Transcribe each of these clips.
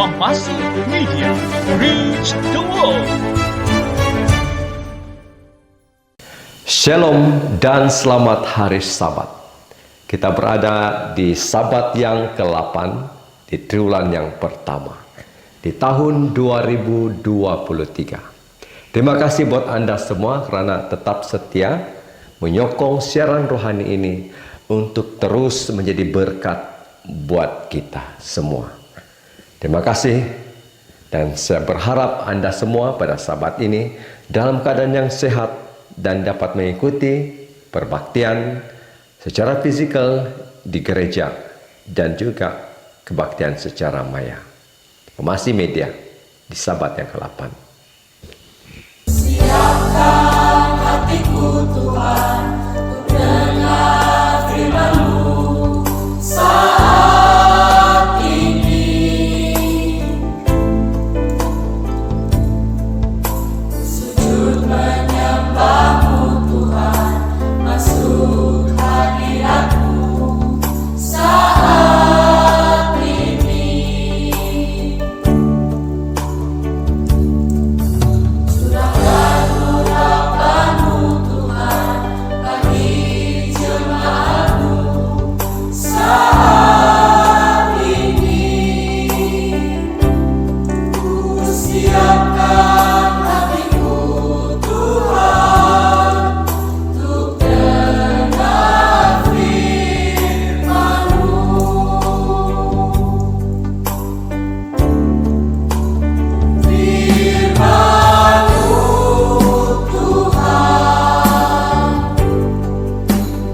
Kompasi Media, reach the world. Shalom dan selamat hari Sabat. Kita berada di Sabat yang ke-8 di triwulan yang pertama di tahun 2023. Terima kasih buat Anda semua karena tetap setia menyokong siaran rohani ini untuk terus menjadi berkat buat kita semua. Terima kasih, dan saya berharap Anda semua pada Sabat ini dalam keadaan yang sehat dan dapat mengikuti perbaktian secara fisikal di gereja dan juga kebaktian secara maya. Kompasi Media di Sabat yang ke-8. Siapkan hatiku Tuhan untuk dengar firman-Mu saat ini. Sujud menyembah-Mu Tuhan, masuk hadirat-Mu saat ini. Surahkan urapan-Mu Tuhan bagi jemaat-Mu saat ini. Ku siapkan hatiku Tuhan untuk dengar firman-Mu. Firman-Mu Tuhan,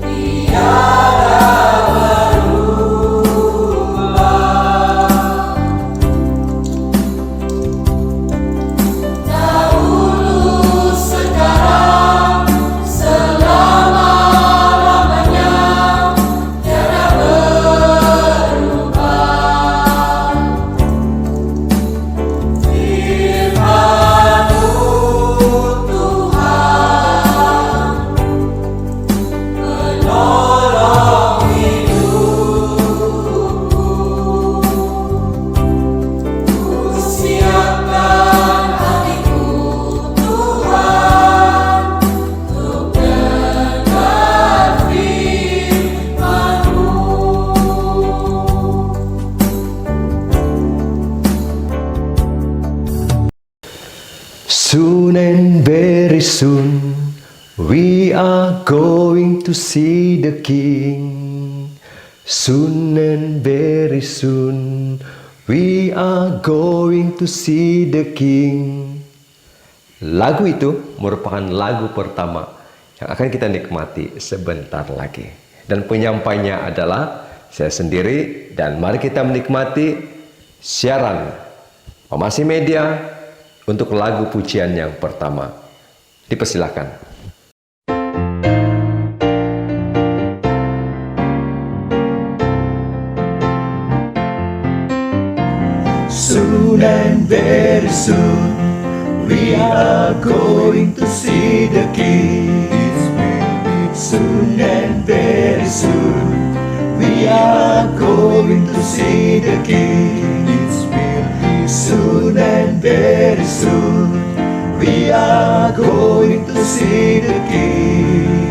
tiada berubah. Dahulu, sekarang, selama-lamanya, tiada berubah. Firman-Mu Tuhan, menolong hidupku. Ku siapkan hatiku Tuhan untuk dengar firman-Mu. Soon and very soon we are going to see the King. Soon and very soon we are going to see the King. Lagu itu merupakan lagu pertama yang akan kita nikmati sebentar lagi. Dan penyampainya adalah saya sendiri, dan mari kita menikmati siaran Kompasi Media untuk lagu pujian yang pertama. Dipersilakan. Soon and very soon we are going to see the King. Soon and very soon we are going to see the King. Soon and very soon we are going to see the King.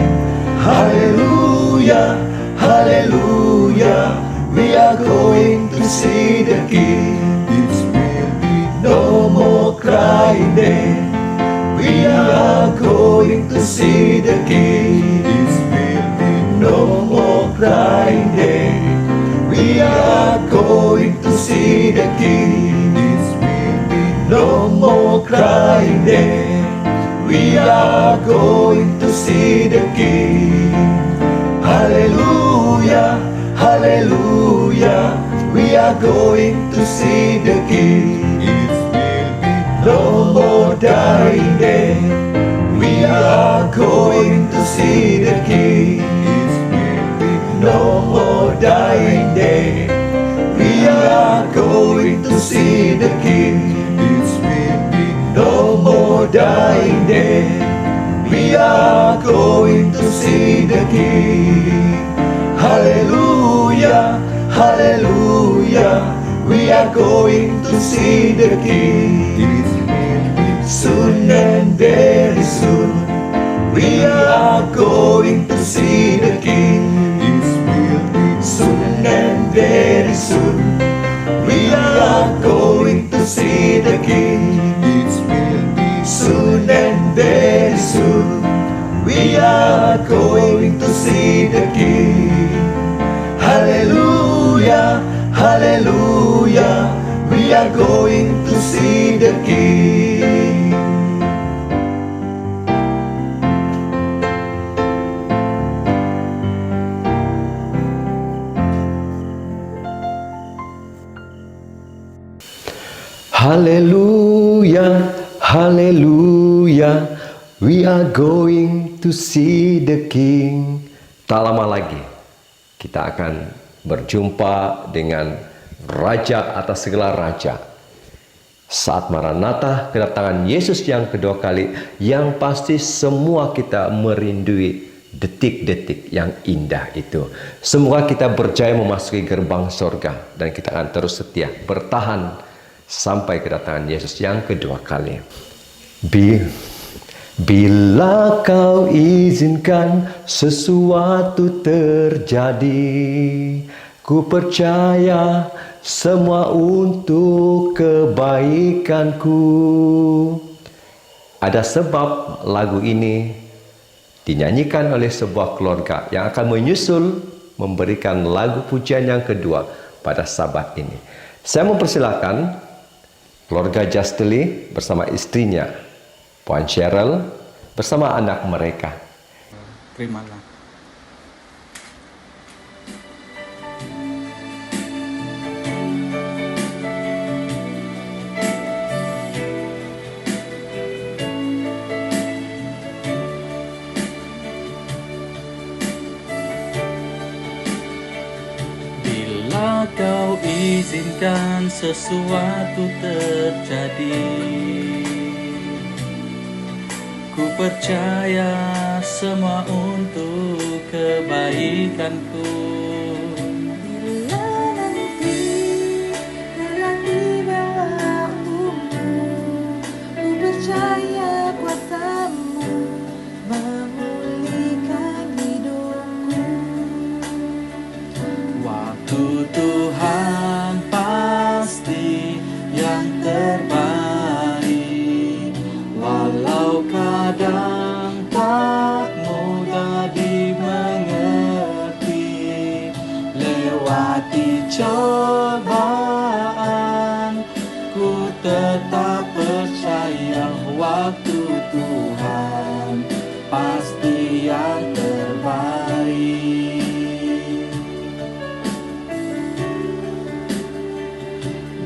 Hallelujah, hallelujah, we are going to see the King. It will be no more crying then. We are going to see the King. It will be no more crying then. We are going to see the King. It will be no more crying then. We are going to see the King. Hallelujah, hallelujah, we are going to see the King. It will be no more dying then. We are going to see the King. It will be no more dying then. We are going to see the King. It will be no more dying then. We are going to see the King. Hallelujah, hallelujah, We are going to see the King. It will be soon and very soon. We are going to see the King. It will be soon and very soon. We are going to see the King. It will be soon and very soon. We are going to see the King. Hallelujah, hallelujah. We are going to see the King. Hallelujah, hallelujah. We are going to see the King. Tak lama lagi kita akan berjumpa dengan Raja atas segala raja. Saat Maranatha, kedatangan Yesus yang kedua kali, yang pasti semua kita merindui detik-detik yang indah itu. Semoga kita berjaya memasuki gerbang surga dan kita akan terus setia bertahan sampai kedatangan Yesus yang kedua kali. Bila kau izinkan sesuatu terjadi, ku percaya semua untuk kebaikanku. Ada sebab lagu ini dinyanyikan oleh sebuah keluarga yang akan menyusul memberikan lagu pujian yang kedua pada Sabat ini. Saya mempersilakan keluarga Justly bersama istrinya Puan Cheryl bersama anak mereka. Terimalah. Bila kau izinkan sesuatu terjadi, ku percaya semua untuk kebaikanku. Bila nanti telah tiba waktumu, ku percaya kuasa-Mu memulihkan hidupku. Waktu Tuhan pasti yang terbaik, walau kadang tak mudah dimengerti. Lewati cobaan, ku tetap percaya waktu Tuhan pasti yang terbaik.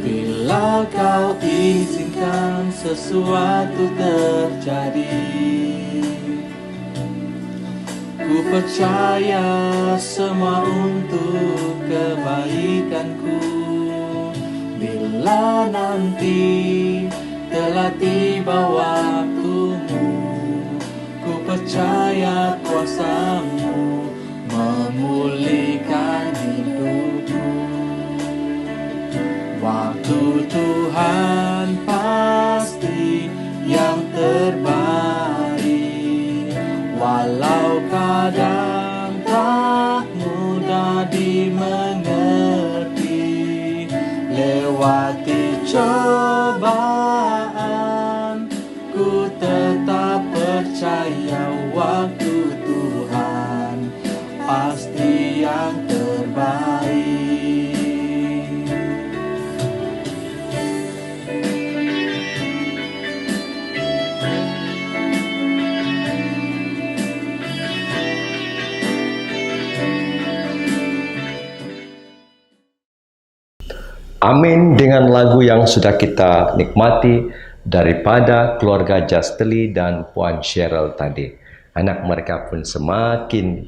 Bila kau izinkan sesuatu terjadi, ku percaya semua untuk kebaikanku. Bila nanti telah tiba waktumu, ku percaya kuasa-Mu memulihkan hidupku. Waktu Tuhan pasti yang terbaik, walau kadang tak mudah dimengerti. Lewati cobaan, ku tetap percaya waktu Tuhan pasti yang terbaik. Amin. Dengan lagu yang sudah kita nikmati daripada keluarga Justly dan Puan Cheryl tadi, anak mereka pun semakin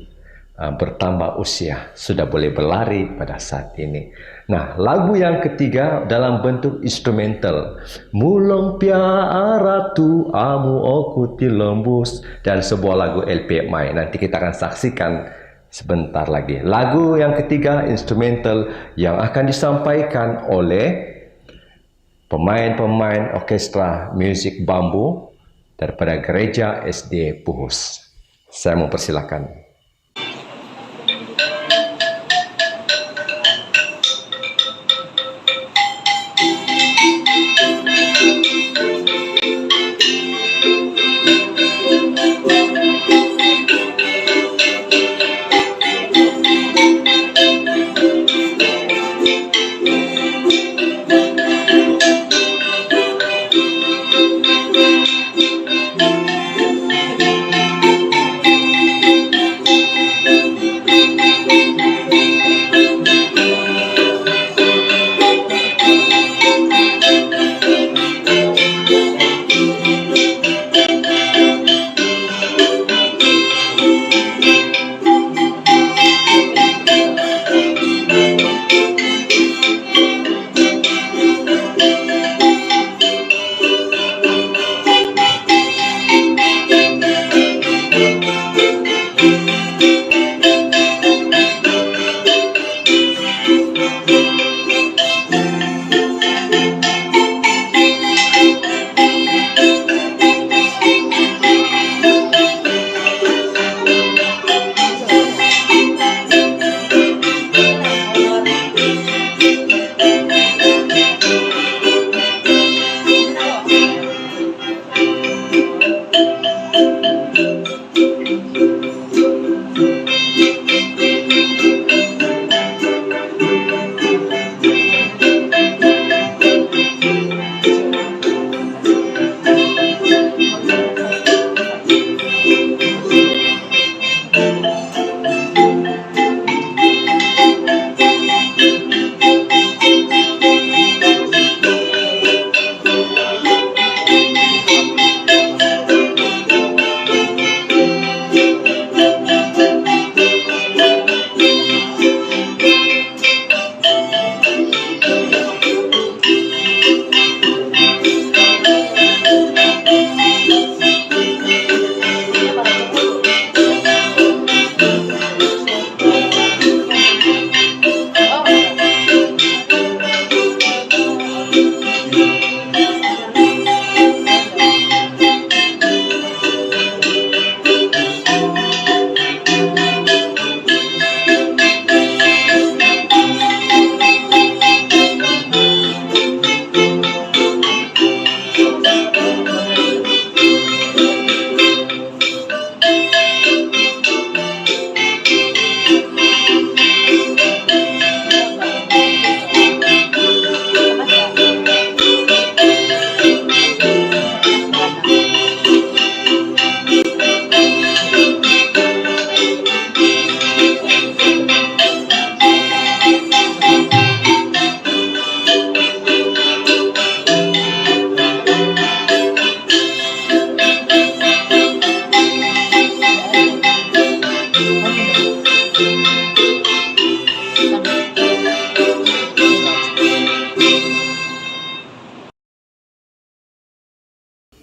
bertambah usia, sudah boleh berlari pada saat ini. Nah, lagu yang ketiga dalam bentuk instrumental, Mulong Piara Tu Amu Oku Tilembus, dan sebuah lagu LP Mai. Nanti kita akan saksikan sebentar lagi. Lagu yang ketiga instrumental yang akan disampaikan oleh pemain-pemain orkestra musik bambu daripada Gereja SD Puhus. Saya mempersilakan.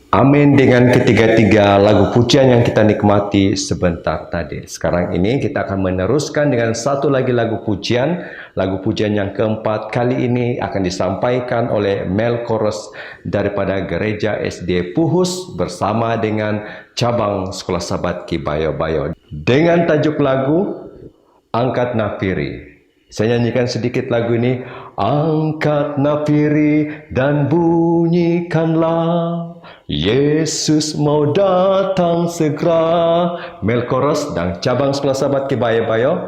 Amin, dengan ketiga-tiga lagu pujian yang kita nikmati sebentar tadi. Sekarang ini kita akan meneruskan dengan satu lagi lagu pujian. Lagu pujian yang keempat kali ini akan disampaikan oleh Mel Chorus daripada Gereja SD Puhus bersama dengan cabang Sekolah Sabat Ki Bayo Bayo. Dengan tajuk lagu Angkat Nafiri. Saya nyanyikan sedikit lagu ini. Angkat nafiri dan bunyikanlah, Yesus mau datang segera. Mel Chorus dan cabang Sekolah Sabat Ki Bayo Bayo.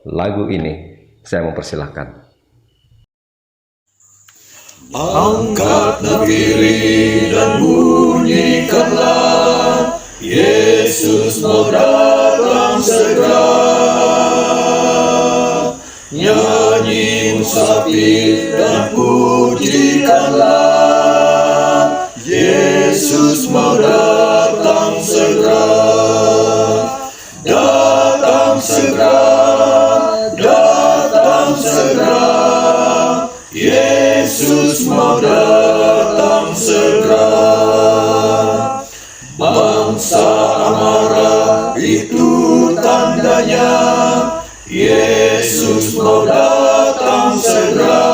Lagu ini saya mempersilahkan. Angkat nafiri dan bunyikanlah, Yesus mau datang segera. Nyanyi musafir dan pujikanlah, Yesus mau datang segera. Datang segera, datang segera, Yesus mau datang segera. Bangsa amarah itu tandanya, mau datang segera.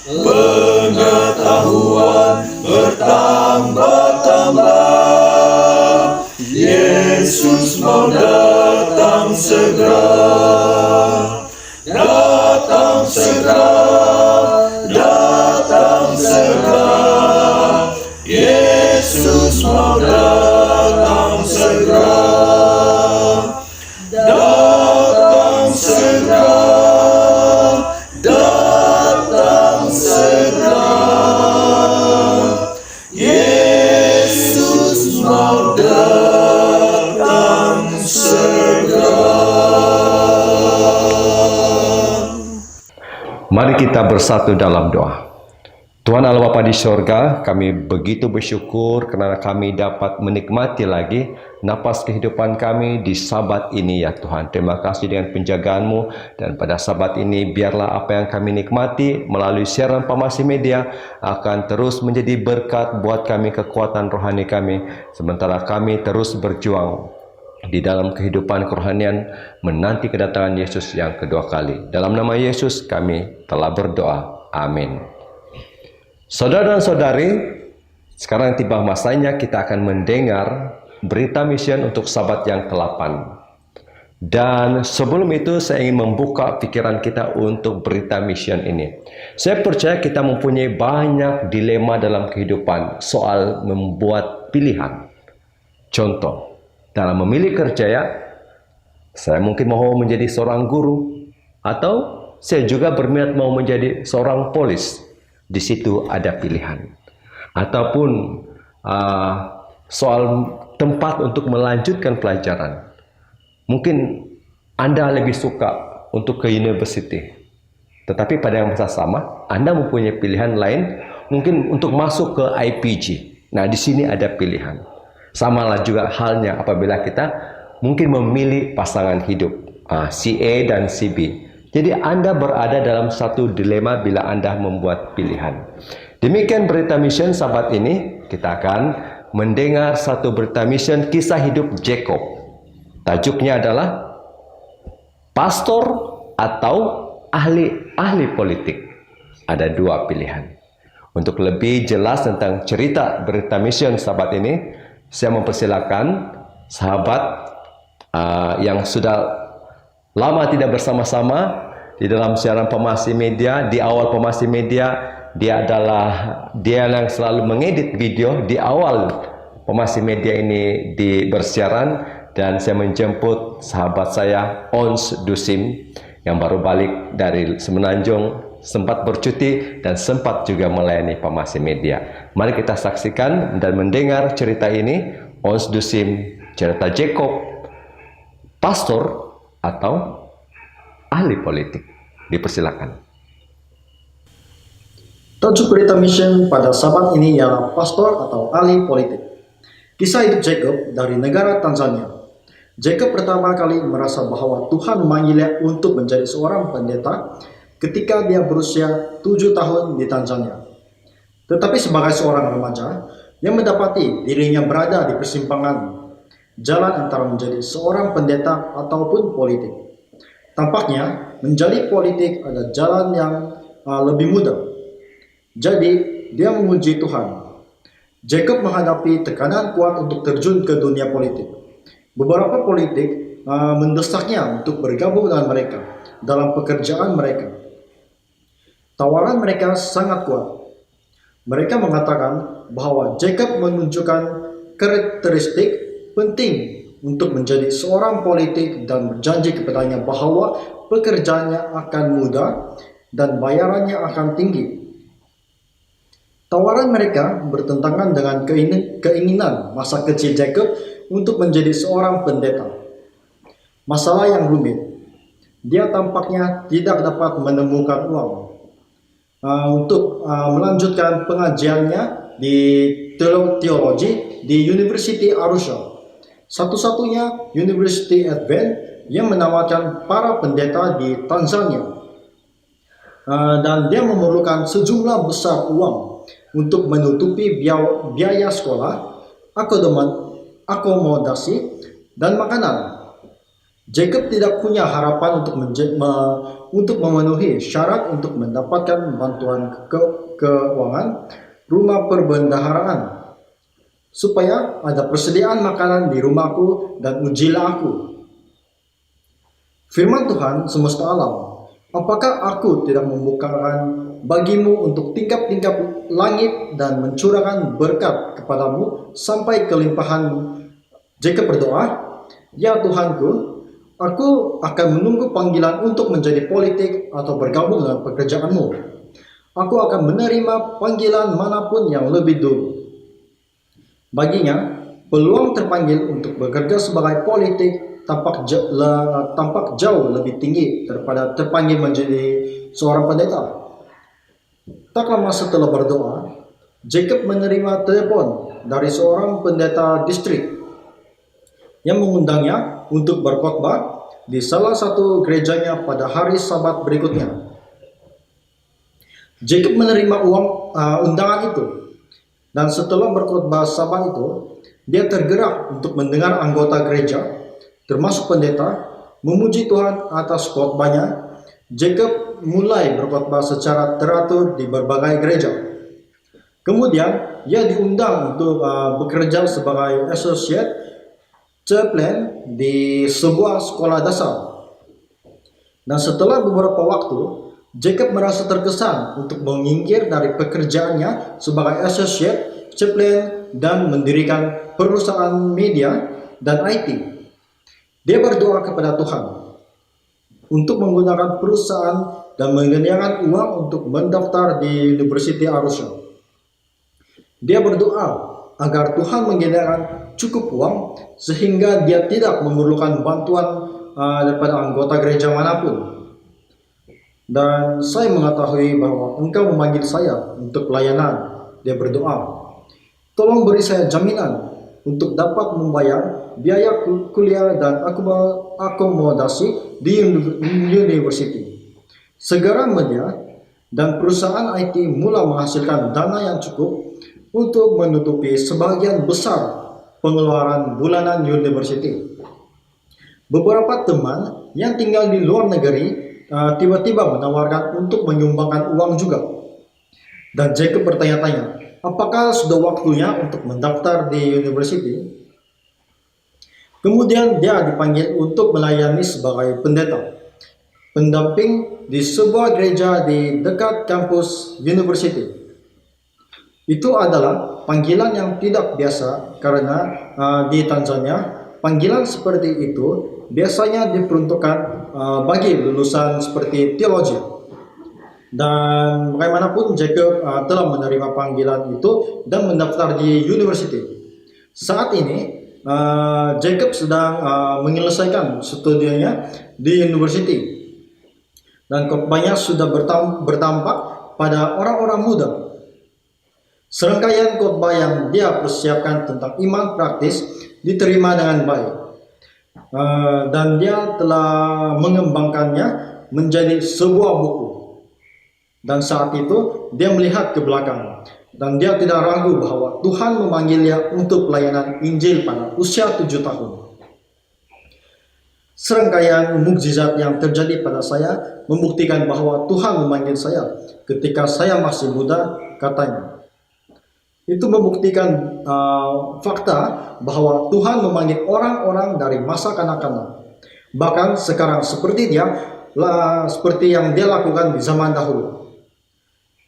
Pengetahuan bertambah-tambah. Yesus mau datang segera. Datang segera, datang segera. Yesus mau datang segera. Datang segera, datang segera. Yesus mau datang segera. Mari kita bersatu dalam doa. Tuhan Allah Bapa di sorga, kami begitu bersyukur karena kami dapat menikmati lagi napas kehidupan kami di Sabat ini ya Tuhan. Terima kasih dengan penjagaan-Mu, dan pada Sabat ini biarlah apa yang kami nikmati melalui siaran Pamasi Media akan terus menjadi berkat buat kami, kekuatan rohani kami, sementara kami terus berjuang di dalam kehidupan kerohanian menanti kedatangan Yesus yang kedua kali. Dalam nama Yesus kami telah berdoa. Amin. Saudara dan saudari, sekarang tiba masanya kita akan mendengar berita mission untuk Sabat yang ke-8. Dan sebelum itu saya ingin membuka pikiran kita untuk berita mission ini. Saya percaya kita mempunyai banyak dilema dalam kehidupan soal membuat pilihan. Contoh, dalam memilih kerja ya, saya mungkin mau menjadi seorang guru, atau saya juga berminat mau menjadi seorang polis. Di situ ada pilihan. Ataupun soal tempat untuk melanjutkan pelajaran. Mungkin Anda lebih suka untuk ke university, tetapi pada yang masa sama Anda mempunyai pilihan lain, mungkin untuk masuk ke IPG. Nah, di sini ada pilihan. Samalah juga halnya apabila kita mungkin memilih pasangan hidup, si A dan si B. Jadi Anda berada dalam satu dilema bila Anda membuat pilihan. Demikian berita mission Sabat ini. Kita akan mendengar satu berita mission kisah hidup Jacob. Tajuknya adalah pastor atau ahli politik. Ada dua pilihan. Untuk lebih jelas tentang cerita berita mission Sabat ini, saya mempersilakan sahabat yang sudah lama tidak bersama-sama di dalam siaran Pamasi Media. Di awal Pamasi Media, dia yang selalu mengedit video di awal Pamasi Media ini bersiaran, dan saya menjemput sahabat saya Ons Dusim yang baru balik dari Semenanjung, sempat bercuti dan sempat juga melayani Pamasi Media. Mari kita saksikan dan mendengar cerita ini. Ons Dusim, cerita Jacob, pastor atau ahli politik. Dipersilakan. Tajuk berita mission pada Sabat ini ialah pastor atau ahli politik. Kisah hidup Jacob dari negara Tanzania. Jacob pertama kali merasa bahwa Tuhan memanggilnya untuk menjadi seorang pendeta ketika dia berusia 7 tahun di Tanzania. Tetapi sebagai seorang remaja yang mendapati dirinya berada di persimpangan jalan antara menjadi seorang pendeta ataupun politik. Tampaknya menjadi politik ada jalan yang lebih mudah. Jadi dia memuji Tuhan. Jacob menghadapi tekanan kuat untuk terjun ke dunia politik. Beberapa politik mendesaknya untuk bergabung dengan mereka dalam pekerjaan mereka. Tawaran mereka sangat kuat. Mereka mengatakan bahwa Jacob menunjukkan karakteristik penting untuk menjadi seorang politik dan berjanji kepadanya bahwa pekerjaannya akan mudah dan bayarannya akan tinggi. Tawaran mereka bertentangan dengan keinginan masa kecil Jacob untuk menjadi seorang pendeta. Masalah yang rumit, dia tampaknya tidak dapat menemukan uang untuk melanjutkan pengajiannya di teologi di University Arusha, satu-satunya University Advent yang menawarkan para pendeta di Tanzania. Dan dia memerlukan sejumlah besar uang untuk menutupi biaya sekolah, akomodasi, dan makanan. Jacob tidak punya harapan untuk memenuhi syarat untuk mendapatkan bantuan keuangan rumah perbendaharaan, supaya ada persediaan makanan di rumahku dan ujilah aku. Firman Tuhan semesta alam, apakah aku tidak membukakan bagimu untuk tingkap-tingkap langit dan mencurahkan berkat kepadamu sampai kelimpahan? Jacob berdoa, ya Tuhanku, aku akan menunggu panggilan untuk menjadi politik atau bergabung dengan pekerjaanmu. Aku akan menerima panggilan manapun yang lebih dulu. Baginya, peluang terpanggil untuk bekerja sebagai politik tampak jauh lebih tinggi daripada terpanggil menjadi seorang pendeta. Tak lama setelah berdoa, Jacob menerima telepon dari seorang pendeta distrik yang mengundangnya untuk berkhotbah di salah satu gerejanya pada hari Sabat berikutnya. Jacob menerima undangan itu, dan setelah berkhotbah Sabat itu, dia tergerak untuk mendengar anggota gereja, termasuk pendeta, memuji Tuhan atas khotbahnya. Jacob mulai berkhotbah secara teratur di berbagai gereja. Kemudian, ia diundang untuk bekerja sebagai associate chaplain di sebuah sekolah dasar. Dan setelah beberapa waktu, Jacob merasa terkesan untuk menyingkir dari pekerjaannya sebagai associate chaplain dan mendirikan perusahaan media dan IT. Dia berdoa kepada Tuhan untuk menggunakan perusahaan dan menyediakan uang untuk mendaftar di University Arusha. Dia berdoa agar Tuhan menyediakan cukup uang sehingga dia tidak memerlukan bantuan daripada anggota gereja manapun. Dan saya mengetahui bahwa Engkau memanggil saya untuk pelayanan. Dia berdoa, tolong beri saya jaminan untuk dapat membayar biaya kuliah dan akomodasi di university. Segera media dan perusahaan IT mulai menghasilkan dana yang cukup untuk menutupi sebagian besar pengeluaran bulanan university. Beberapa teman yang tinggal di luar negeri tiba-tiba menawarkan untuk menyumbangkan uang juga. Dan Jacob bertanya-tanya, apakah sudah waktunya untuk mendaftar di university? Kemudian dia dipanggil untuk melayani sebagai pendeta, pendamping di sebuah gereja di dekat kampus university. Itu adalah panggilan yang tidak biasa karena di Tanzania panggilan seperti itu biasanya diperuntukkan bagi lulusan seperti teologi. Dan bagaimanapun Jacob telah menerima panggilan itu dan mendaftar di university. Saat ini Jacob sedang menyelesaikan studinya di university, dan khotbahnya sudah berdampak pada orang-orang muda. Serangkaian khotbah yang dia persiapkan tentang iman praktis diterima dengan baik, dan dia telah mengembangkannya menjadi sebuah buku. Dan saat itu dia melihat ke belakang dan dia tidak ragu bahwa Tuhan memanggilnya untuk pelayanan Injil pada usia 7 tahun. Serangkaian mukjizat yang terjadi pada saya membuktikan bahwa Tuhan memanggil saya ketika saya masih muda, katanya. Itu membuktikan fakta bahwa Tuhan memanggil orang-orang dari masa kanak-kanak. Bahkan sekarang seperti seperti yang dia lakukan di zaman dahulu.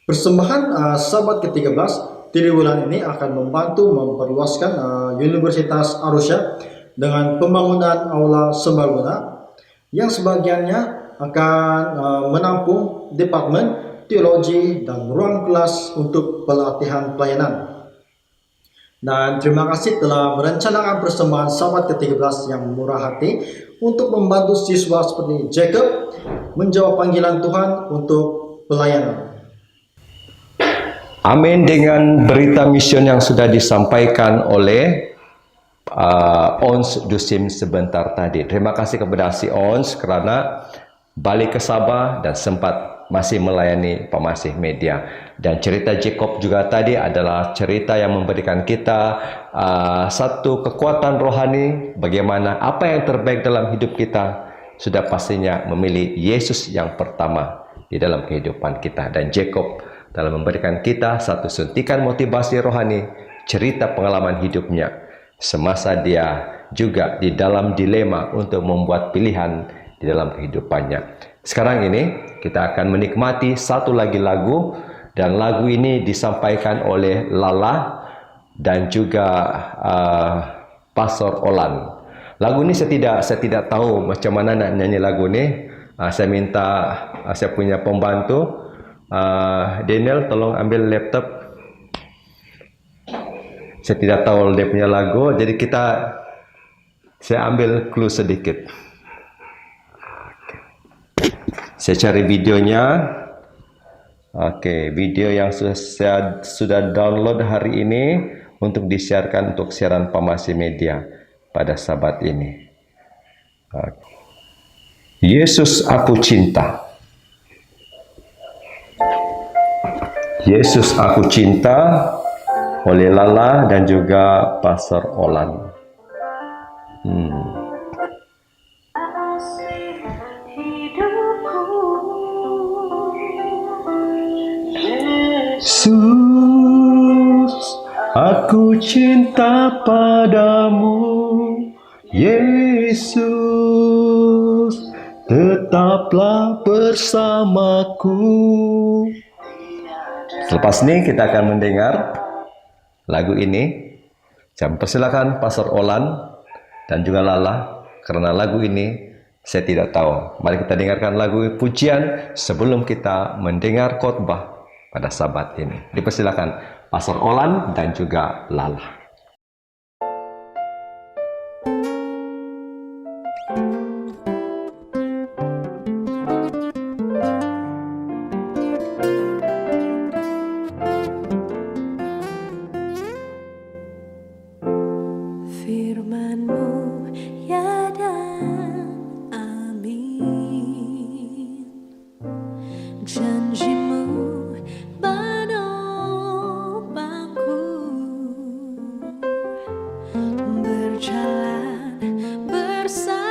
Persembahan Sabat ke-13 triwulan ini akan membantu memperluaskan Universitas Arusha dengan pembangunan aula serbaguna yang sebagiannya akan menampung departemen teologi dan ruang kelas untuk pelatihan pelayanan. Dan terima kasih telah merencanakan persembahan Sabat ke-13 yang murah hati untuk membantu siswa seperti Jacob menjawab panggilan Tuhan untuk pelayanan. Amin. Dengan berita mission yang sudah disampaikan oleh Ons Dusim sebentar tadi. Terima kasih kepada si Ons kerana balik ke Sabah dan sempat masih melayani pemasih media. Dan cerita Jacob juga tadi adalah cerita yang memberikan kita satu kekuatan rohani, bagaimana apa yang terbaik dalam hidup kita sudah pastinya memilih Yesus yang pertama di dalam kehidupan kita. Dan Jacob dalam memberikan kita satu suntikan motivasi rohani, cerita pengalaman hidupnya semasa dia juga di dalam dilema untuk membuat pilihan di dalam kehidupannya. Sekarang ini kita akan menikmati satu lagi lagu, dan lagu ini disampaikan oleh Lala dan juga Pastor Olan. Lagu ini saya tidak tahu macam mana nak nyanyi lagu ini. Saya minta saya punya pembantu Daniel, tolong ambil laptop. Saya tidak tahu dia punya lagu, jadi saya ambil clue sedikit. Saya cari videonya. Oke, video yang saya sudah download hari ini untuk disiarkan untuk siaran pemasih media pada Sabat ini. Yesus aku cinta. Yesus aku cinta oleh Lala dan juga Pastor Olan. Yesus, aku cinta padamu. Yesus, tetaplah bersamaku. Selepas ini kita akan mendengar lagu ini. Saya persilakan Pastor Olan dan juga Lala, karena lagu ini saya tidak tahu. Mari kita dengarkan lagu pujian sebelum kita mendengar khotbah pada Sabat ini. Dipersilakan Pastor Olan dan juga Lala. Firman-Mu ya dan amin, janji-Mu menopangku, berjalan bersamamu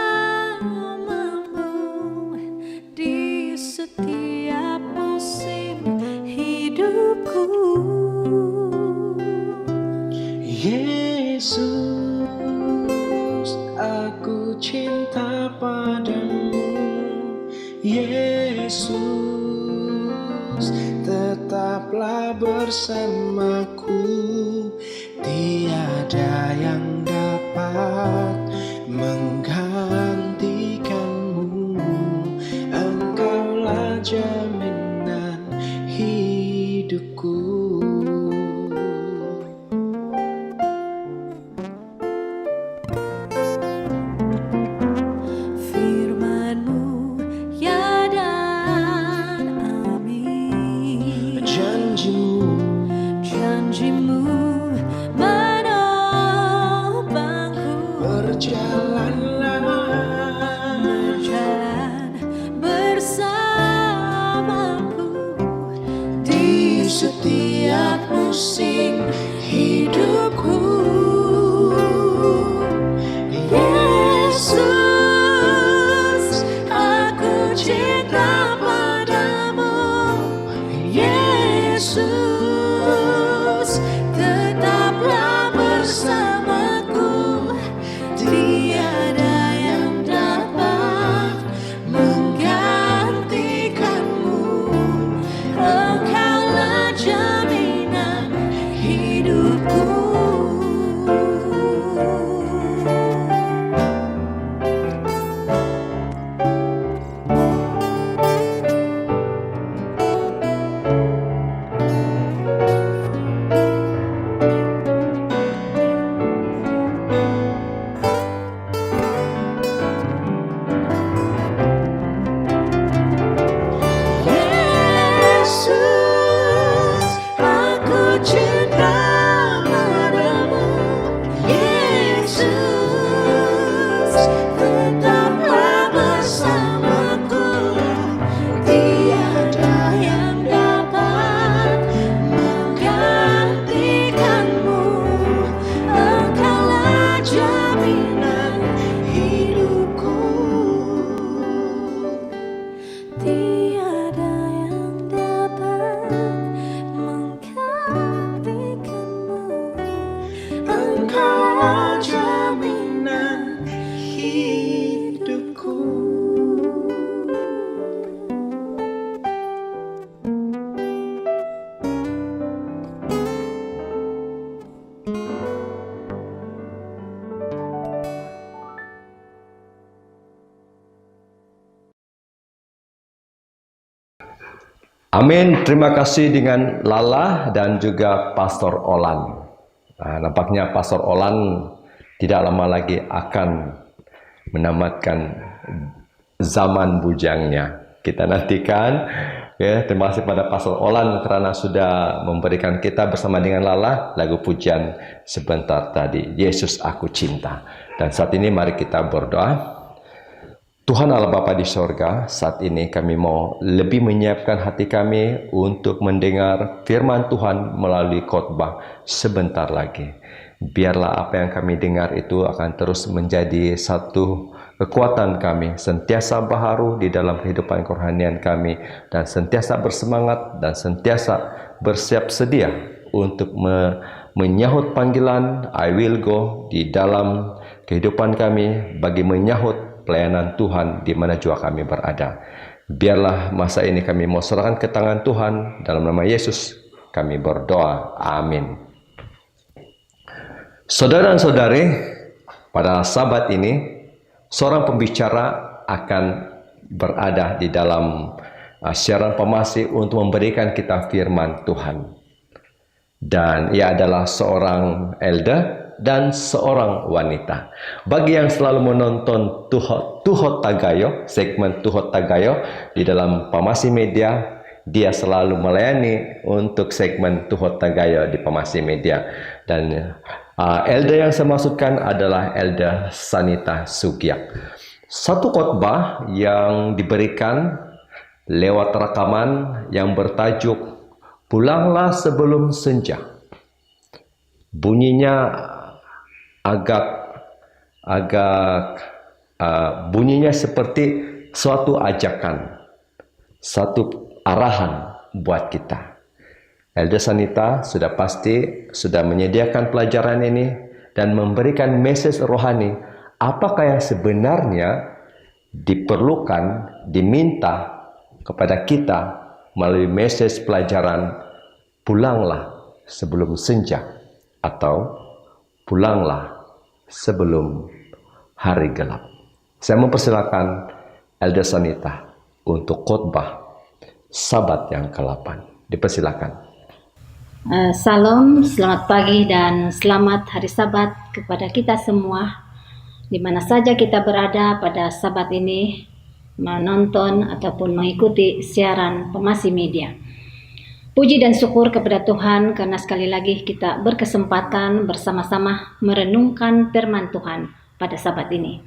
di setiap musim hidupku. Yesus, aku cinta padamu. Yesus, tetaplah bersamaku. Tiada yang dapat menggantikanmu. Engkaulah jaminan hidupku. Firman-Mu ya dan amin, janji-Mu menopangku, berjalan bersamaku di setiap musim hidupku. Yesus, aku cinta padamu. Yesus, tetaplah bersamaku. Tiada yang dapat menggantikanmu. Engkaulah jaminan hidupku. Amin. Terima kasih dengan Lala dan juga Pastor Olan. Nampaknya Pastor Olan tidak lama lagi akan menamatkan zaman bujangnya. Kita nantikan. Ya, terima kasih pada Pastor Olan karena sudah memberikan kita bersama dengan Lala lagu pujian sebentar tadi, Yesus Aku Cinta. Dan saat ini mari kita berdoa. Tuhan Allah Bapa di sorga, saat ini kami mau lebih menyiapkan hati kami untuk mendengar firman Tuhan melalui khotbah sebentar lagi. Biarlah apa yang kami dengar itu akan terus menjadi satu kekuatan kami, sentiasa baharu di dalam kehidupan kerohanian kami, dan sentiasa bersemangat dan sentiasa bersiap sedia untuk menyahut panggilan I will go di dalam kehidupan kami bagi menyahut pelayanan Tuhan di mana jua kami berada. Biarlah masa ini kami mau serahkan ke tangan Tuhan. Dalam nama Yesus kami berdoa. Amin. Saudara dan saudari, pada sabat ini seorang pembicara akan berada di dalam siaran Pemasi untuk memberikan kita firman Tuhan. Dan ia adalah seorang elder dan seorang wanita. Bagi yang selalu menonton Tuhot Tagayo, segmen Tuhot Tagayo di dalam Pemasi Media, dia selalu melayani untuk segmen Tuhot Tagayo di Pemasi Media. Dan elder yang saya maksudkan adalah Elder Sanita Sugiak. Satu khotbah yang diberikan lewat rekaman yang bertajuk Pulanglah Sebelum Senja. Bunyinya bunyinya seperti suatu ajakan, satu arahan buat kita. Elder Sanita sudah pasti sudah menyediakan pelajaran ini dan memberikan message rohani apakah yang sebenarnya diperlukan, diminta kepada kita melalui message pelajaran pulanglah sebelum senja atau pulanglah sebelum hari gelap. Saya mempersilakan Elder Sanita untuk khotbah Sabat yang ke-8. Dipersilakan. Salam, selamat pagi dan selamat hari Sabat kepada kita semua. Di mana saja kita berada pada Sabat ini, menonton ataupun mengikuti siaran Pemasi Media. Puji dan syukur kepada Tuhan karena sekali lagi kita berkesempatan bersama-sama merenungkan firman Tuhan pada Sabat ini.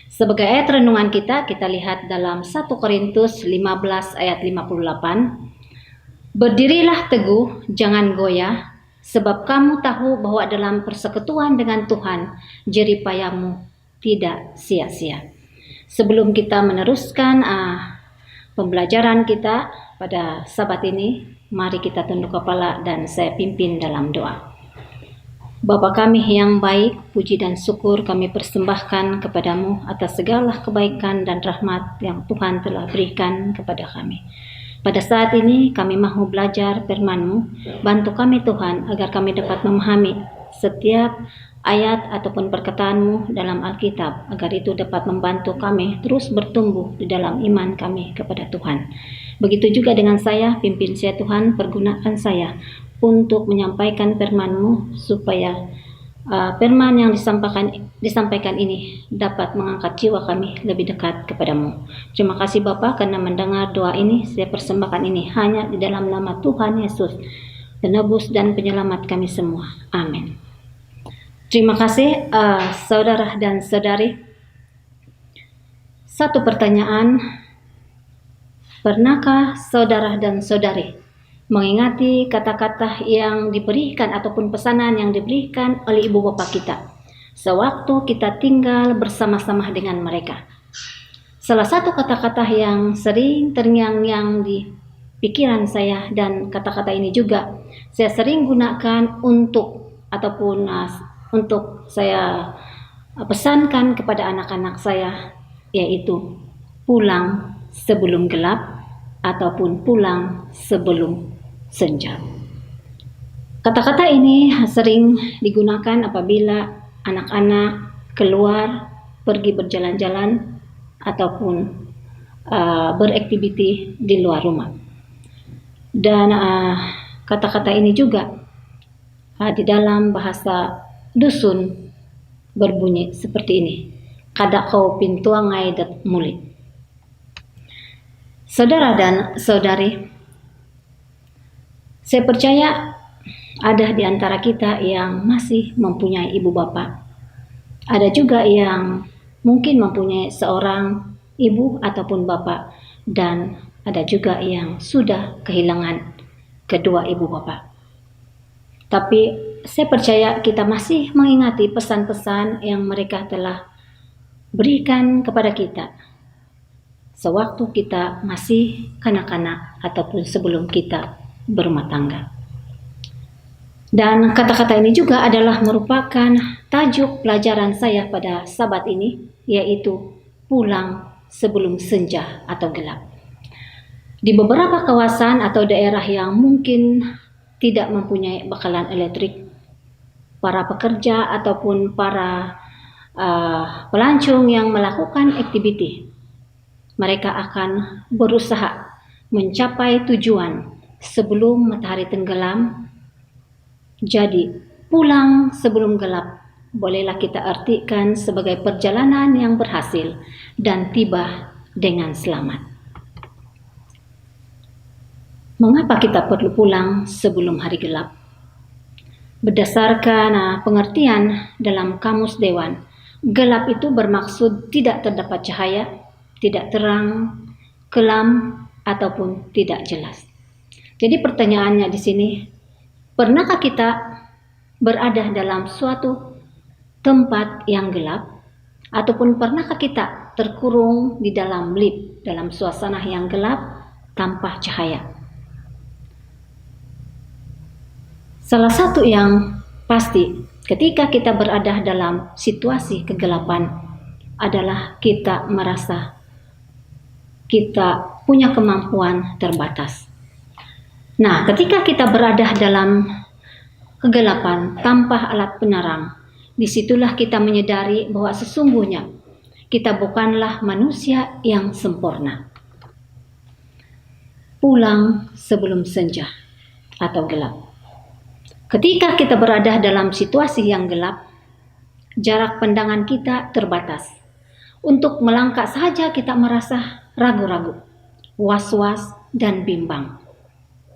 Sebagai ayat renungan kita lihat dalam 1 Korintus 15 ayat 58. Berdirilah teguh, jangan goyah, sebab kamu tahu bahwa dalam persekutuan dengan Tuhan, jerih payahmu tidak sia-sia. Sebelum kita meneruskan pembelajaran kita pada Sabat ini, mari kita tunduk kepala dan saya pimpin dalam doa. Bapa kami yang baik, puji dan syukur kami persembahkan kepadamu atas segala kebaikan dan rahmat yang Tuhan telah berikan kepada kami. Pada saat ini kami mahu belajar firman-Mu, bantu kami Tuhan agar kami dapat memahami setiap ayat ataupun perkataan-Mu dalam Alkitab, agar itu dapat membantu kami terus bertumbuh di dalam iman kami kepada Tuhan. Begitu juga dengan saya, pimpin saya Tuhan, pergunakan saya untuk menyampaikan firman-Mu supaya firman yang disampaikan ini dapat mengangkat jiwa kami lebih dekat kepadamu. Terima kasih Bapa karena mendengar doa ini, saya persembahkan ini hanya di dalam nama Tuhan Yesus, penebus dan penyelamat kami semua. Amin. Terima kasih saudara dan saudari. Satu pertanyaan, pernahkah saudara dan saudari mengingati kata-kata yang diberikan ataupun pesanan yang diberikan oleh ibu bapa kita sewaktu kita tinggal bersama-sama dengan mereka? Salah satu kata-kata yang sering terngiang-ngiang di pikiran saya, dan kata-kata ini juga saya sering gunakan untuk saya pesankan kepada anak-anak saya, yaitu pulang sebelum gelap ataupun pulang sebelum senja. Kata-kata ini sering digunakan apabila anak-anak keluar pergi berjalan-jalan ataupun beraktiviti di luar rumah. Dan kata-kata ini juga di dalam bahasa dusun berbunyi seperti ini. Kada kau pintua ngaidat muli. Saudara dan saudari, saya percaya ada di antara kita yang masih mempunyai ibu bapak. Ada juga yang mungkin mempunyai seorang ibu ataupun bapak, dan ada juga yang sudah kehilangan kedua ibu bapak. Tapi saya percaya kita masih mengingati pesan-pesan yang mereka telah berikan kepada kita sewaktu kita masih kanak-kanak ataupun sebelum kita berumah tangga. Dan kata-kata ini juga adalah merupakan tajuk pelajaran saya pada Sabat ini, yaitu pulang sebelum senja atau gelap. Di beberapa kawasan atau daerah yang mungkin tidak mempunyai bakalan elektrik, para pekerja ataupun para pelancong yang melakukan aktiviti, mereka akan berusaha mencapai tujuan sebelum matahari tenggelam. Jadi, pulang sebelum gelap bolehlah kita artikan sebagai perjalanan yang berhasil dan tiba dengan selamat. Mengapa kita perlu pulang sebelum hari gelap? Berdasarkan pengertian dalam Kamus Dewan, gelap itu bermaksud tidak terdapat cahaya, tidak terang, kelam, ataupun tidak jelas. Jadi pertanyaannya di sini, pernahkah kita berada dalam suatu tempat yang gelap? Ataupun pernahkah kita terkurung di dalam lift dalam suasana yang gelap tanpa cahaya? Salah satu yang pasti ketika kita berada dalam situasi kegelapan adalah kita merasa kita punya kemampuan terbatas. Nah, ketika kita berada dalam kegelapan tanpa alat penerang, disitulah kita menyadari bahwa sesungguhnya kita bukanlah manusia yang sempurna. Pulang sebelum senja atau gelap. Ketika kita berada dalam situasi yang gelap, jarak pandangan kita terbatas. Untuk melangkah saja kita merasa ragu-ragu, was-was, dan bimbang.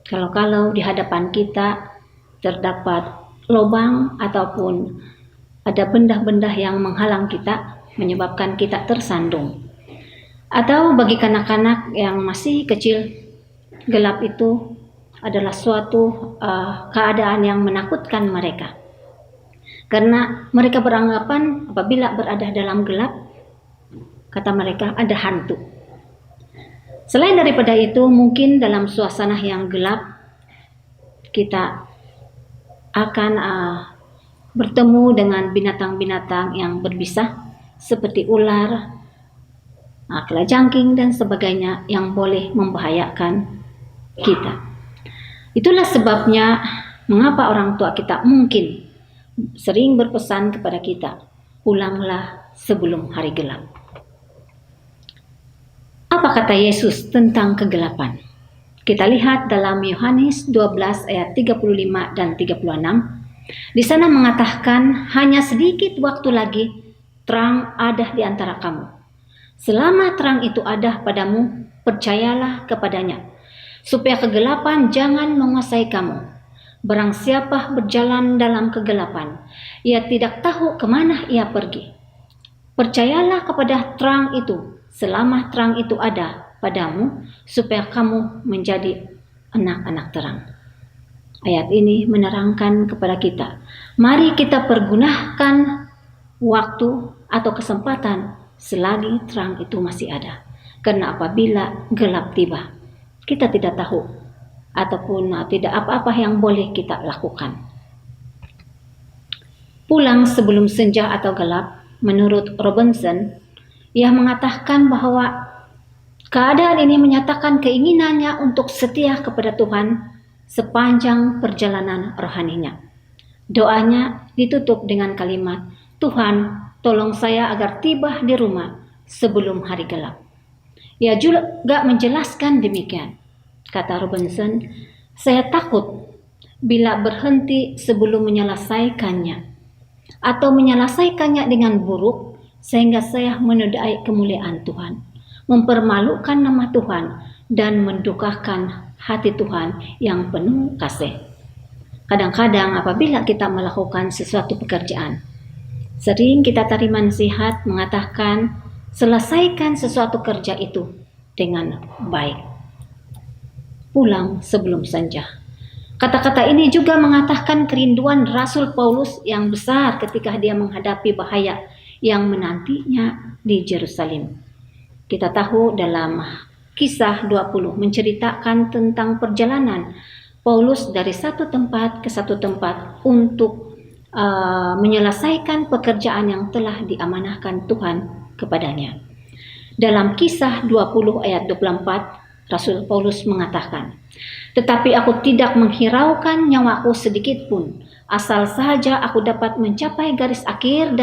Kalau-kalau di hadapan kita terdapat lubang ataupun ada benda-benda yang menghalang kita, menyebabkan kita tersandung. Atau bagi kanak-kanak yang masih kecil, gelap itu adalah suatu keadaan yang menakutkan mereka. Karena mereka beranggapan apabila berada dalam gelap, kata mereka ada hantu. Selain daripada itu, mungkin dalam suasana yang gelap, kita akan bertemu dengan binatang-binatang yang berbisa, seperti ular, kelajangking, dan sebagainya yang boleh membahayakan kita. Itulah sebabnya mengapa orang tua kita mungkin sering berpesan kepada kita, pulanglah sebelum hari gelap. Apa kata Yesus tentang kegelapan? Kita lihat dalam Yohanes 12 ayat 35 dan 36. Di sana mengatakan, hanya sedikit waktu lagi terang ada di antara kamu. Selama terang itu ada padamu, percayalah kepadanya, supaya kegelapan jangan menguasai kamu. Barang siapa berjalan dalam kegelapan, ia tidak tahu kemana ia pergi. Percayalah kepada terang itu, selama terang itu ada padamu, supaya kamu menjadi anak-anak terang. Ayat ini menerangkan kepada kita, mari kita pergunakan waktu atau kesempatan selagi terang itu masih ada. Karena apabila gelap tiba, kita tidak tahu ataupun tidak apa-apa yang boleh kita lakukan. Pulang sebelum senja atau gelap, menurut Robinson, ia mengatakan bahwa keadaan ini menyatakan keinginannya untuk setia kepada Tuhan sepanjang perjalanan rohaninya. Doanya ditutup dengan kalimat, Tuhan, tolong saya agar tiba di rumah sebelum hari gelap. Ia juga menjelaskan demikian, Kata Robinson, saya takut bila berhenti sebelum menyelesaikannya atau menyelesaikannya dengan buruk sehingga saya menodai kemuliaan Tuhan, mempermalukan nama Tuhan dan mendukakan hati Tuhan yang penuh kasih. Kadang-kadang apabila kita melakukan sesuatu pekerjaan, sering kita terima nasihat mengatakan selesaikan sesuatu kerja itu dengan baik. Pulang sebelum senja. Kata-kata ini juga mengatakan kerinduan Rasul Paulus yang besar ketika dia menghadapi bahaya yang menantinya di Yerusalem. Kita tahu dalam Kisah 20 menceritakan tentang perjalanan Paulus dari satu tempat ke satu tempat untuk menyelesaikan pekerjaan yang telah diamanahkan Tuhan kepadanya. Dalam Kisah 20 ayat 24, Rasul Paulus mengatakan, "Tetapi aku tidak menghiraukan nyawaku sedikit pun, asal saja aku dapat mencapai garis akhir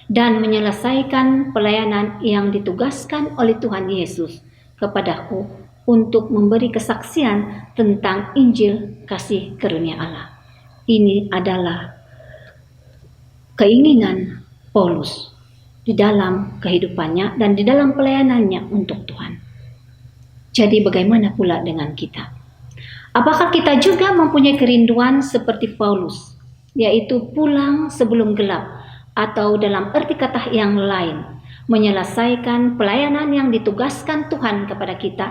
dan menyelesaikan pelayanan yang ditugaskan oleh Tuhan Yesus kepadaku untuk memberi kesaksian tentang Injil kasih karunia Allah." Ini adalah keinginan Paulus di dalam kehidupannya dan di dalam pelayanannya untuk Tuhan. Jadi bagaimana pula dengan kita? Apakah kita juga mempunyai kerinduan seperti Paulus, yaitu pulang sebelum gelap, atau dalam arti kata yang lain, menyelesaikan pelayanan yang ditugaskan Tuhan kepada kita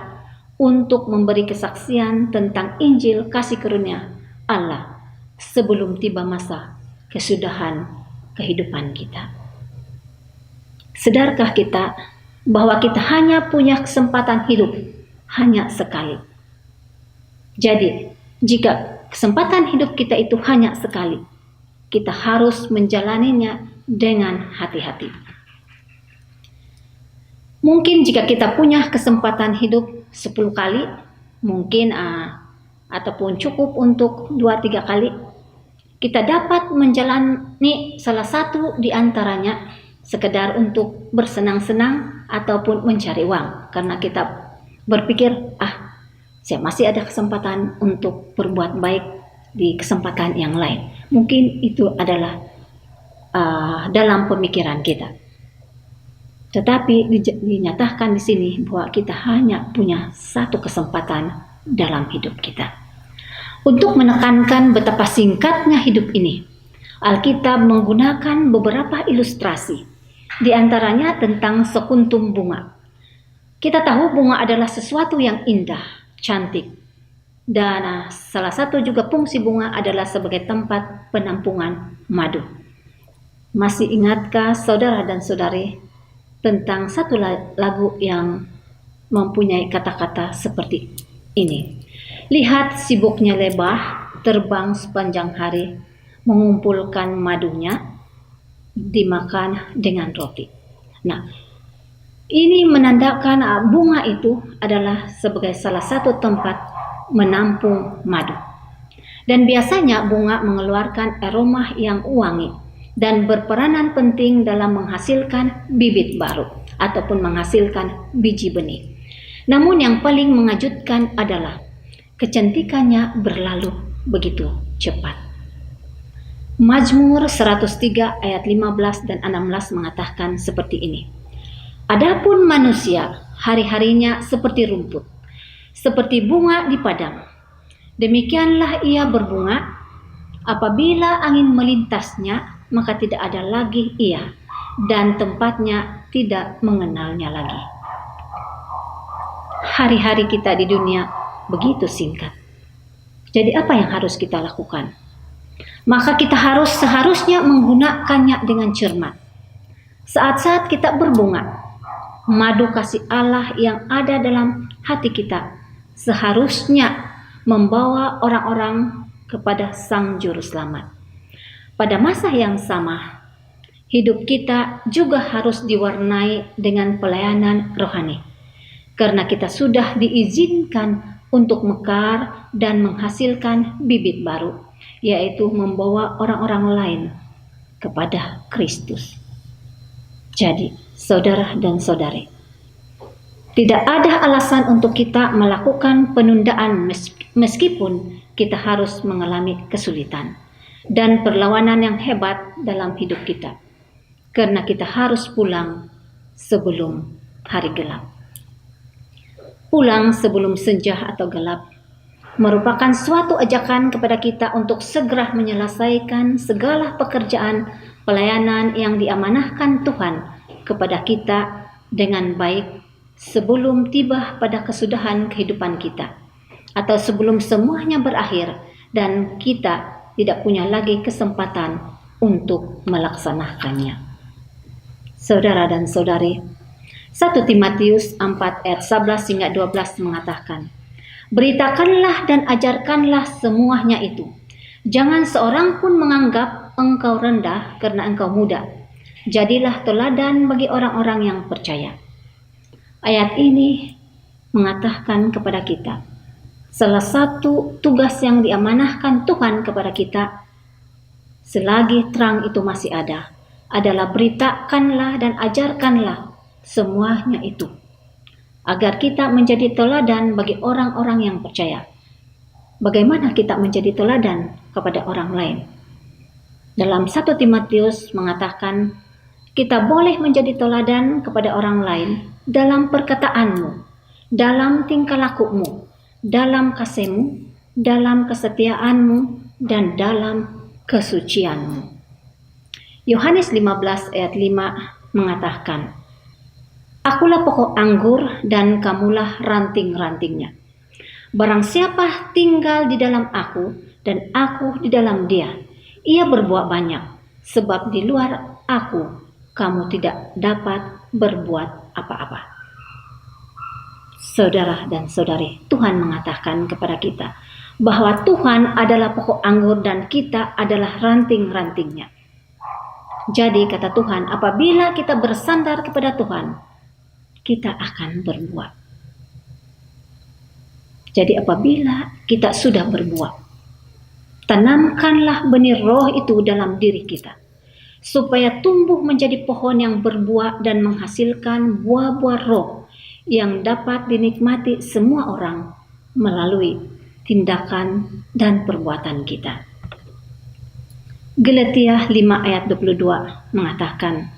untuk memberi kesaksian tentang Injil kasih karunia Allah sebelum tiba masa kesudahan kehidupan kita? Sedarkah kita bahwa kita hanya punya kesempatan hidup hanya sekali? Jadi, jika kesempatan hidup kita itu hanya sekali, kita harus menjalaninya dengan hati-hati. Mungkin jika kita punya kesempatan hidup 10 kali, mungkin ataupun cukup untuk 2-3 kali, kita dapat menjalani salah satu di antaranya sekedar untuk bersenang-senang ataupun mencari uang, karena kita berpikir, saya masih ada kesempatan untuk berbuat baik di kesempatan yang lain. Mungkin itu adalah dalam pemikiran kita. Tetapi dinyatakan di sini bahwa kita hanya punya satu kesempatan dalam hidup kita. Untuk menekankan betapa singkatnya hidup ini, Alkitab menggunakan beberapa ilustrasi, di antaranya tentang sekuntum bunga. Kita tahu bunga adalah sesuatu yang indah, cantik. Dan salah satu juga fungsi bunga adalah sebagai tempat penampungan madu. Masih ingatkah saudara dan saudari tentang satu lagu yang mempunyai kata-kata seperti ini? Lihat sibuknya lebah terbang sepanjang hari, mengumpulkan madunya, dimakan dengan roti. Nah, ini menandakan bunga itu adalah sebagai salah satu tempat menampung madu. Dan biasanya bunga mengeluarkan aroma yang wangi dan berperanan penting dalam menghasilkan bibit baru ataupun menghasilkan biji benih. Namun yang paling mengejutkan adalah kecantikannya berlalu begitu cepat. Mazmur 103 ayat 15 dan 16 mengatakan seperti ini. Adapun manusia, hari-harinya seperti rumput, seperti bunga di padang. Demikianlah ia berbunga, apabila angin melintasnya, maka tidak ada lagi ia, dan tempatnya tidak mengenalnya lagi. Hari-hari kita di dunia begitu singkat. Jadi apa yang harus kita lakukan? Maka kita seharusnya menggunakannya dengan cermat. Saat-saat kita berbunga, madu kasih Allah yang ada dalam hati kita seharusnya membawa orang-orang kepada Sang Juru Selamat. Pada masa yang sama, hidup kita juga harus diwarnai dengan pelayanan rohani, karena kita sudah diizinkan untuk mekar dan menghasilkan bibit baru, yaitu membawa orang-orang lain kepada Kristus. Jadi, saudara dan saudari, Tidak ada alasan untuk kita melakukan penundaan meskipun kita harus mengalami kesulitan dan perlawanan yang hebat dalam hidup kita. Karena kita harus pulang sebelum hari gelap. Pulang sebelum senja atau gelap merupakan suatu ajakan kepada kita untuk segera menyelesaikan segala pekerjaan pelayanan yang diamanahkan Tuhan kepada kita dengan baik sebelum tiba pada kesudahan kehidupan kita, atau sebelum semuanya berakhir dan kita tidak punya lagi kesempatan untuk melaksanakannya. Saudara dan saudari, 1 Timotius 4 ayat 11 hingga 12 mengatakan, beritakanlah dan ajarkanlah semuanya itu. Jangan seorang pun menganggap engkau rendah karena engkau muda. Jadilah teladan bagi orang-orang yang percaya. Ayat ini mengatakan kepada kita, salah satu tugas yang diamanahkan Tuhan kepada kita selagi terang itu masih ada adalah beritakanlah dan ajarkanlah semuanya itu, agar kita menjadi teladan bagi orang-orang yang percaya. Bagaimana kita menjadi teladan kepada orang lain? Dalam 1 Timotius mengatakan, kita boleh menjadi teladan kepada orang lain dalam perkataanmu, dalam tingkah lakumu, dalam kasihmu, dalam kesetiaanmu, dan dalam kesucianmu. Yohanes 15 ayat 5 mengatakan, akulah pokok anggur dan kamulah ranting-rantingnya. Barang siapa tinggal di dalam aku dan aku di dalam dia, ia berbuah banyak, sebab di luar aku kamu tidak dapat berbuat apa-apa. Saudara dan saudari, Tuhan mengatakan kepada kita bahwa Tuhan adalah pokok anggur dan kita adalah ranting-rantingnya. Jadi kata Tuhan, apabila kita bersandar kepada Tuhan, kita akan berbuah. Jadi apabila kita sudah berbuah, tanamkanlah benih roh itu dalam diri kita, supaya tumbuh menjadi pohon yang berbuah dan menghasilkan buah-buah roh yang dapat dinikmati semua orang melalui tindakan dan perbuatan kita. Galatia 5 ayat 22 mengatakan,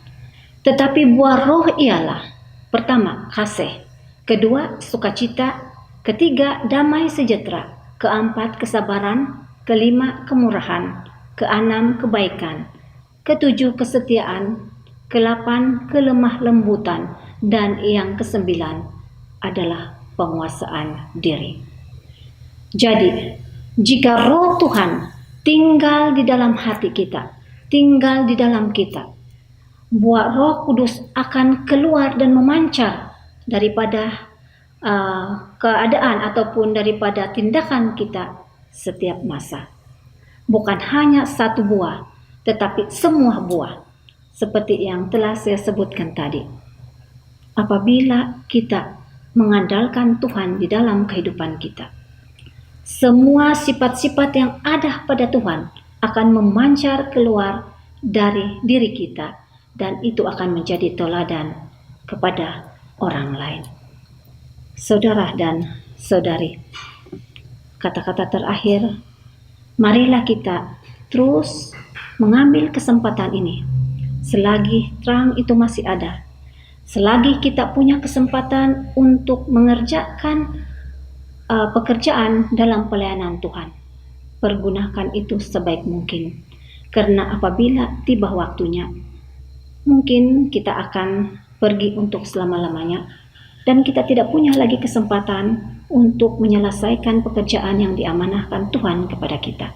tetapi buah roh ialah, pertama, kasih, kedua, sukacita, ketiga, damai sejahtera, keempat, kesabaran, kelima, kemurahan, keenam, kebaikan, ketujuh, kesetiaan, ke-8 kelemah lembutan, dan yang ke-9 adalah penguasaan diri. Jadi, jika roh Tuhan tinggal di dalam hati kita, tinggal di dalam kita, buah Roh Kudus akan keluar dan memancar daripada keadaan ataupun daripada tindakan kita setiap masa. Bukan hanya satu buah, tetapi semua buah, seperti yang telah saya sebutkan tadi. Apabila kita mengandalkan Tuhan di dalam kehidupan kita, semua sifat-sifat yang ada pada Tuhan akan memancar keluar dari diri kita, dan itu akan menjadi teladan kepada orang lain. Saudara dan saudari, kata-kata terakhir, marilah kita terus mengambil kesempatan ini selagi terang itu masih ada, selagi kita punya kesempatan untuk mengerjakan pekerjaan dalam pelayanan Tuhan. Pergunakan itu sebaik mungkin, karena apabila tiba waktunya, mungkin kita akan pergi untuk selama-lamanya dan kita tidak punya lagi kesempatan untuk menyelesaikan pekerjaan yang diamanahkan Tuhan kepada kita.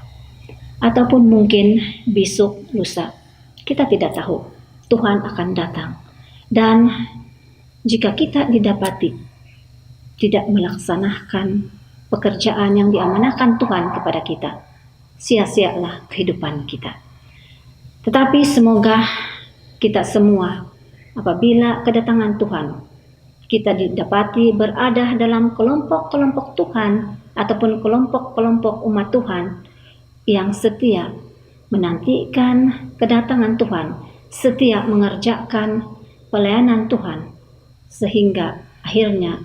Ataupun mungkin besok, lusa, kita tidak tahu, Tuhan akan datang. Dan jika kita didapati tidak melaksanakan pekerjaan yang diamanahkan Tuhan kepada kita, sia-sialah kehidupan kita. Tetapi semoga kita semua, apabila kedatangan Tuhan, kita didapati berada dalam kelompok-kelompok Tuhan ataupun kelompok-kelompok umat Tuhan yang setia menantikan kedatangan Tuhan, setia mengerjakan pelayanan Tuhan, sehingga Akhirnya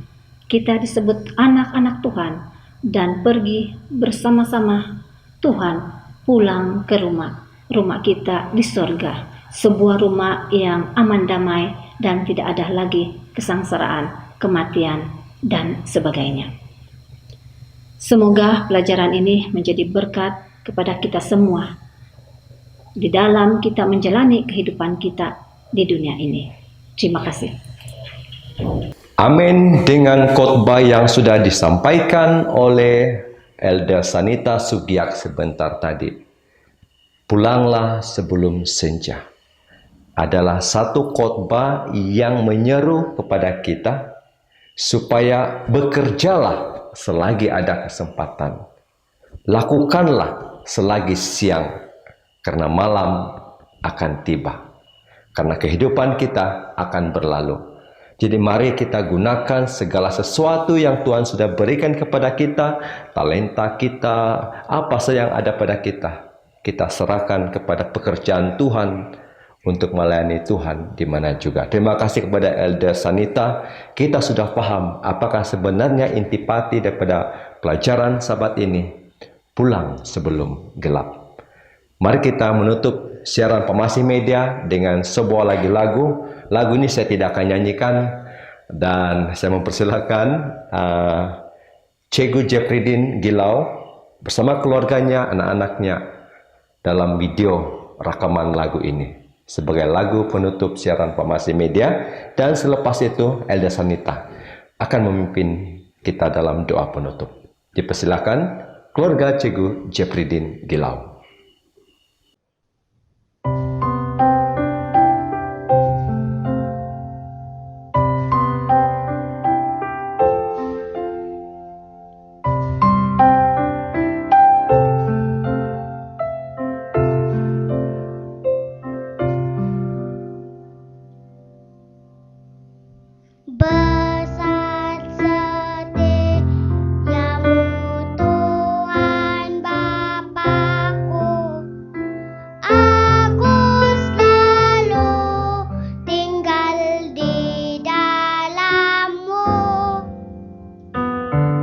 kita disebut anak-anak Tuhan dan pergi bersama-sama Tuhan pulang ke rumah kita di sorga, sebuah rumah yang aman damai dan tidak ada lagi kesengsaraan, kematian, dan sebagainya. Semoga pelajaran ini menjadi berkat kepada kita semua di dalam kita menjalani kehidupan kita di dunia ini. Terima kasih. Amin. Dengan khotbah yang sudah disampaikan oleh Elder Sanita Sugiak sebentar tadi, pulanglah sebelum senja, adalah satu khotbah yang menyeru kepada kita supaya bekerjalah selagi ada kesempatan. Lakukanlah selagi siang, karena malam akan tiba. Karena kehidupan kita akan berlalu. Jadi mari kita gunakan segala sesuatu yang Tuhan sudah berikan kepada kita, talenta kita, apa saja yang ada pada kita. Kita serahkan kepada pekerjaan Tuhan untuk melayani Tuhan di mana juga. Terima kasih kepada Elder Sanita. Kita sudah paham apakah sebenarnya intipati daripada pelajaran Sabat ini. Pulang sebelum gelap. Mari kita menutup siaran Pemasih Media dengan sebuah lagu. Lagu ini saya tidak akan nyanyikan dan saya mempersilakan Cikgu Jeffrydin Gilau bersama keluarganya, anak-anaknya dalam video rekaman lagu ini sebagai lagu penutup siaran Pemasih Media, dan selepas itu Elder Sanita akan memimpin kita dalam doa penutup. Dipersilakan keluarga Cikgu Jeffrydin Gilau. Besar setiamu Tuhan Bapa-Ku, aku selalu tinggal di dalam-Mu.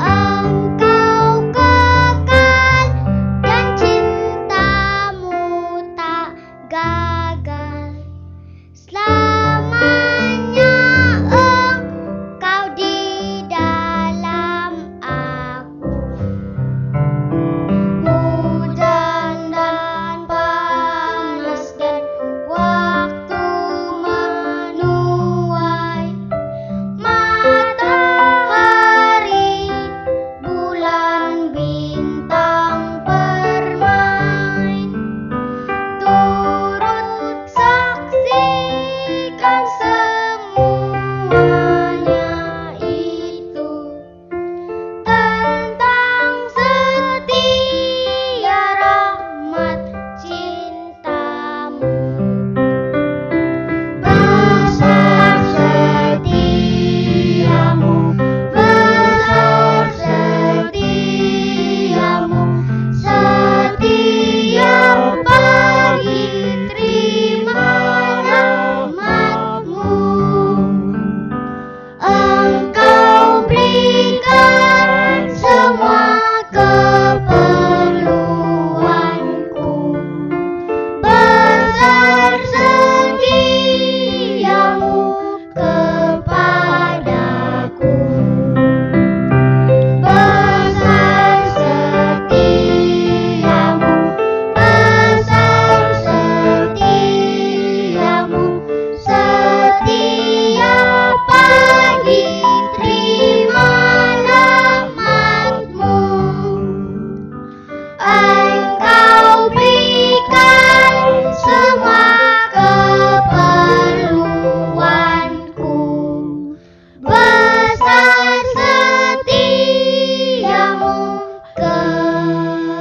Engkau kekal dan cinta-Mu tak gagal. Selamanya Engkau di dalam aku. Hujan dan panas dan waktu menuai, matahari, bulan, bintang bermain, turut saksikan semuanya itu tentang setia rahmat cinta-Mu. Besar setiamu, besar setiamu, setiap pagi terima rahmat-Mu. Engkau berikan semua keperluanku. Besar setiamu kepadaku. Besar setiamu, besar setiamu, setiap pagi terima rahmat-Mu. Engkau berikan semua keperluanku. Besar setiamu kepadaku.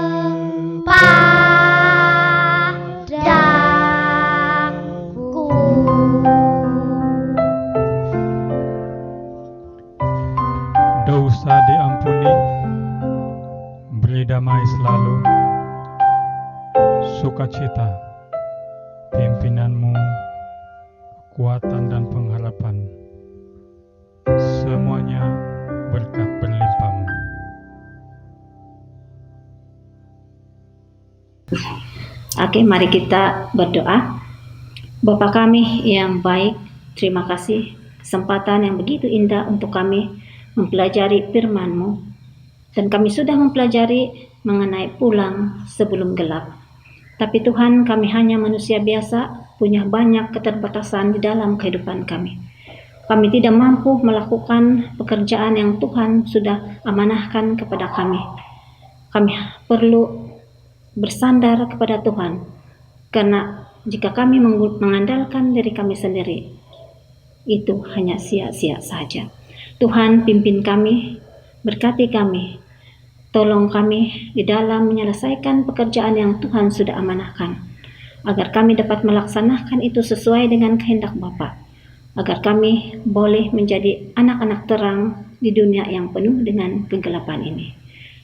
Dosa diampuni, beri damai selalu, sukacita, pimpinan-Mu, kekuatan dan pengharapan. Semua Oke, mari kita berdoa. Bapa kami yang baik, terima kasih kesempatan yang begitu indah untuk kami mempelajari firman-Mu. Dan kami sudah mempelajari mengenai pulang sebelum gelap. Tapi Tuhan, kami hanya manusia biasa, punya banyak keterbatasan di dalam kehidupan kami. Kami tidak mampu melakukan pekerjaan yang Tuhan sudah amanahkan kepada kami. Kami perlu bersandar kepada Tuhan, karena jika kami mengandalkan diri kami sendiri, itu hanya sia-sia saja. Tuhan, pimpin kami, berkati kami, tolong kami di dalam menyelesaikan pekerjaan yang Tuhan sudah amanahkan, agar kami dapat melaksanakan itu sesuai dengan kehendak Bapa, agar kami boleh menjadi anak-anak terang di dunia yang penuh dengan kegelapan ini.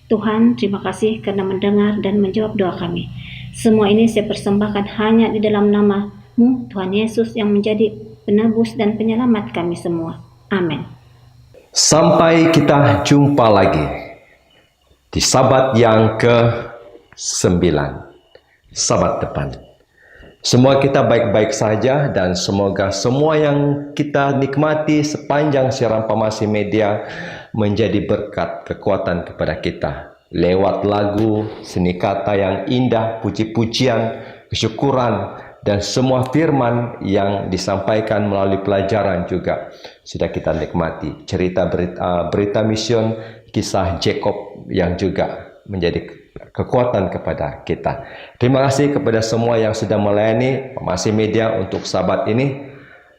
Tuhan, terima kasih karena mendengar dan menjawab doa kami. Semua ini saya persembahkan hanya di dalam nama-Mu, Tuhan Yesus, yang menjadi penebus dan penyelamat kami semua. Amin. Sampai kita jumpa lagi di Sabat yang ke-9, Sabat depan. Semua kita baik-baik saja, dan semoga semua yang kita nikmati sepanjang siaran Pamasi Media menjadi berkat kekuatan kepada kita. Lewat lagu, seni kata yang indah, puji-pujian, kesyukuran, dan semua firman yang disampaikan melalui pelajaran juga sudah kita nikmati. Cerita berita mision, kisah Jacob yang juga menjadi kekuatan kepada kita. Terima kasih kepada semua yang sudah melayani Pamasi Media untuk Sabat ini.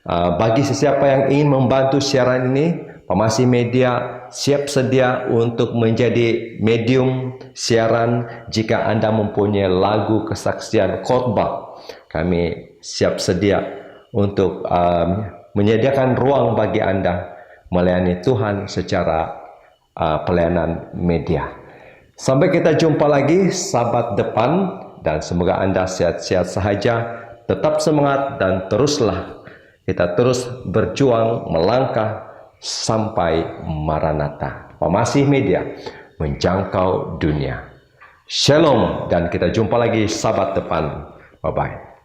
Bagi sesiapa yang ingin membantu siaran ini, Pamasi Media siap sedia untuk menjadi medium siaran. Jika Anda mempunyai lagu kesaksian khotbah, kami siap sedia untuk menyediakan ruang bagi Anda melayani Tuhan secara pelayanan media. Sampai kita jumpa lagi Sabat depan, dan semoga Anda sehat-sehat sahaja, tetap semangat, dan teruslah kita terus berjuang melangkah sampai Maranatha. Pamasi Media menjangkau dunia. Shalom, dan kita jumpa lagi Sabat depan. Bye-bye.